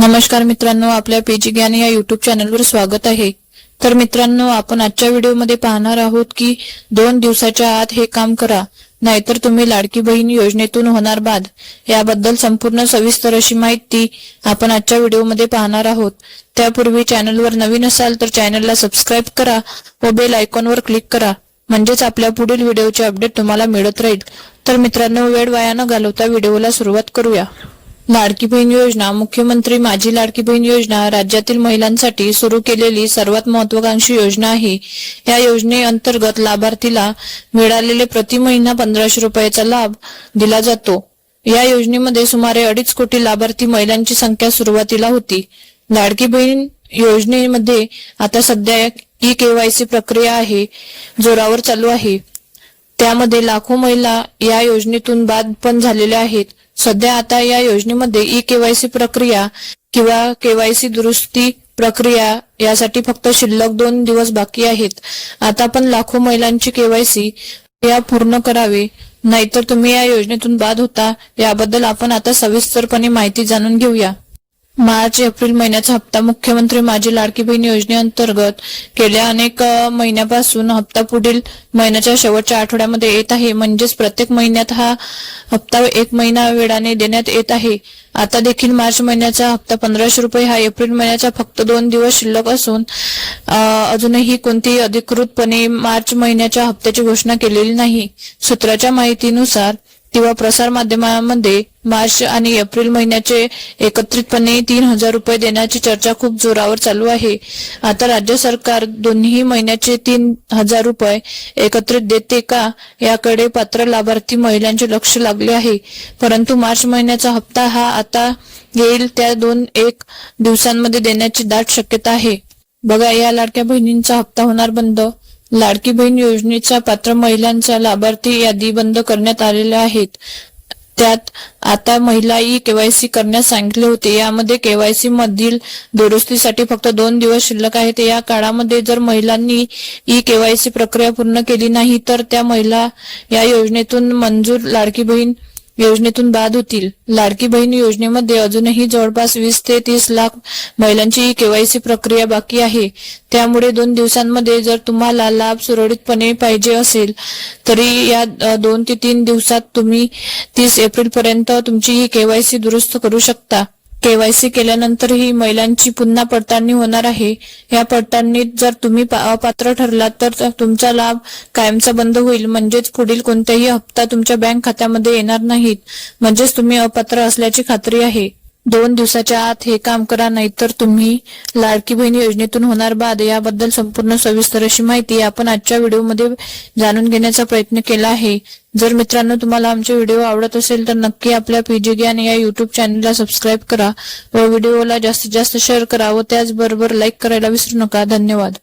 नमस्कार मित्रांनो, आपल्या पीजी ज्ञान या YouTube चॅनलवर स्वागत आहे। तर मित्रांनो, आपण आजच्या व्हिडिओमध्ये पाहणार आहोत की 2 दिवसाच्या आत हे काम करा, नाहीतर तुम्ही लाडकी बहीण योजनेतून होणार बाद। याबद्दल संपूर्ण सविस्तर अशी माहिती आपण आजच्या व्हिडिओमध्ये पाहणार आहोत। त्यापूर्वी चॅनलवर नवीन असाल तर चॅनलला सबस्क्राइब करा व बेल आयकॉनवर क्लिक करा, म्हणजेच आपल्या पुढील व्हिडिओचे अपडेट तुम्हाला मिळत राहील। तर मित्रांनो, वेळ वाया न घालवता व्हिडिओला सुरुवात करूया। लाडकी बहीण योजना, मुख्यमंत्री माझी लाडकी बहीण योजना राज्यातील महिलांसाठी सुरू केलेली सर्वात महत्त्वाकांक्षी योजना आहे। या योजनेअंतर्गत लाभार्थीला मिळालेले प्रति महिना 1500 रुपयाचा लाभ दिला जातो। या योजनेमध्ये सुमारे 2.5 कोटी लाभार्थी महिलांची संख्या सुरुवातीला होती। लाडकी बहीण योजनेमध्ये आता सध्या ई-केवायसी प्रक्रिया आहे, जोरावर चालू आहे। त्यामध्ये लाखो महिला या योजनेतून बाद पण झालेल्या आहेत। सध्या आता या योजनेमध्ये ई-केवायसी प्रक्रिया किंवा केवायसी दुरुस्ती प्रक्रिया यासाठी फक्त शिल्लक 2 दिवस बाकी आहेत। आता पण लाखो महिलांची केवायसी या पूर्ण करावे, नाहीतर तुम्ही या योजनेतून बाद होता। याबद्दल आपण आता सविस्तरपणे माहिती जाणून घेऊया। मार्च एप्रिल महिन्याचा हप्ता मुख्यमंत्री माझी लाडकी बहीण योजनेअंतर्गत गेल्या अनेक महिन्यापासून हप्ता पुढील महिन्याच्या शेवटच्या आठवड्यामध्ये येत आहे। म्हणजेच प्रत्येक महिन्यात हा हप्ता 1 महिना वेळाने देण्यात येत आहे। आता देखील मार्च महिन्याचा हप्ता 1500 रुपये हा एप्रिल महिन्याचा फक्त 2 दिवस शिल्लक असून अजूनही कोणतीही अधिकृतपणे मार्च महिन्याच्या हप्त्याची घोषणा केलेली नाही। सूत्राच्या माहितीनुसार किंवा प्रसार माध्यमांमध्ये मार्च आणि एप्रिल महिन्याचे एकत्रितपणे 3000 रुपये देण्याची चर्चा खूप जोरावर चालू आहे। आता राज्य सरकार दोन्ही महिन्याचे 3000 रुपये एकत्रित देते का, याकडे पात्र लाभार्थी महिलांचे लक्ष लागले आहे। परंतु मार्च महिन्याचा हप्ता हा आता येईल त्या 2-1 दिवसांमध्ये देण्याची दाट शक्यता आहे। बघा, या लाडक्या बहिणींचा हप्ता होणार बंद। लाडकी बहीण योजनेच्या पात्र महिलांच्या लाभार्थी यादी बंद करण्यात आलेल्या आहेत। त्यात आता महिला ई-केवायसी करण्यास सांगितले होते। यामध्ये केवायसी मधील दुरुस्तीसाठी फक्त 2 दिवस शिल्लक आहेत। या काळामध्ये जर महिलांनी ई-केवायसी प्रक्रिया पूर्ण केली नाही तर त्या महिला या योजनेतून मंजूर लाडकी बहीण योजनेतून बाद होतील। लाडकी बहीण योजनेमध्ये अजूनही जवळपास 20 ते 30 लाख महिलांची केवायसी प्रक्रिया बाकी आहे। त्यामुळे 2 दिवसांमध्ये जर तुम्हाला लाभ सुरळीतपणे पाहिजे असेल तरी या 2 ते 3 दिवसात तुम्ही 30 एप्रिल पर्यंत तुमची केवायसी दुरुस्त करू शकता। केवायसी केल्यानंतरही महिलांची पुन्हा पडताळणी होणार आहे। या पडताळणीत जर तुम्ही अपात्र ठरलात तर तुमचा लाभ कायमचा बंद होईल, म्हणजेच पुढील कोणताही हप्ता तुमच्या बँक खात्यामध्ये येणार नाहीत। म्हणजेच तुम्ही अपात्र असल्याची खात्री आहे। 2 दिवसाच्या आत हे काम करा, नाहीतर तुम्ही लाडकी बहीण योजनेतून होणार बाद। याबद्दल संपूर्ण सविस्तर अशी माहिती आपण आजच्या व्हिडिओमध्ये जाणून घेण्याचा प्रयत्न केला आहे। जर मित्रांनो तुम्हाला आमचे व्हिडिओ आवडत असेल तर नक्की आपल्या पीजी ज्ञान या YouTube चॅनलला सबस्क्राइब करा व व्हिडिओला जास्तीत जास्त शेअर करा व त्याचबरोबर लाईक करायला विसरू नका। धन्यवाद।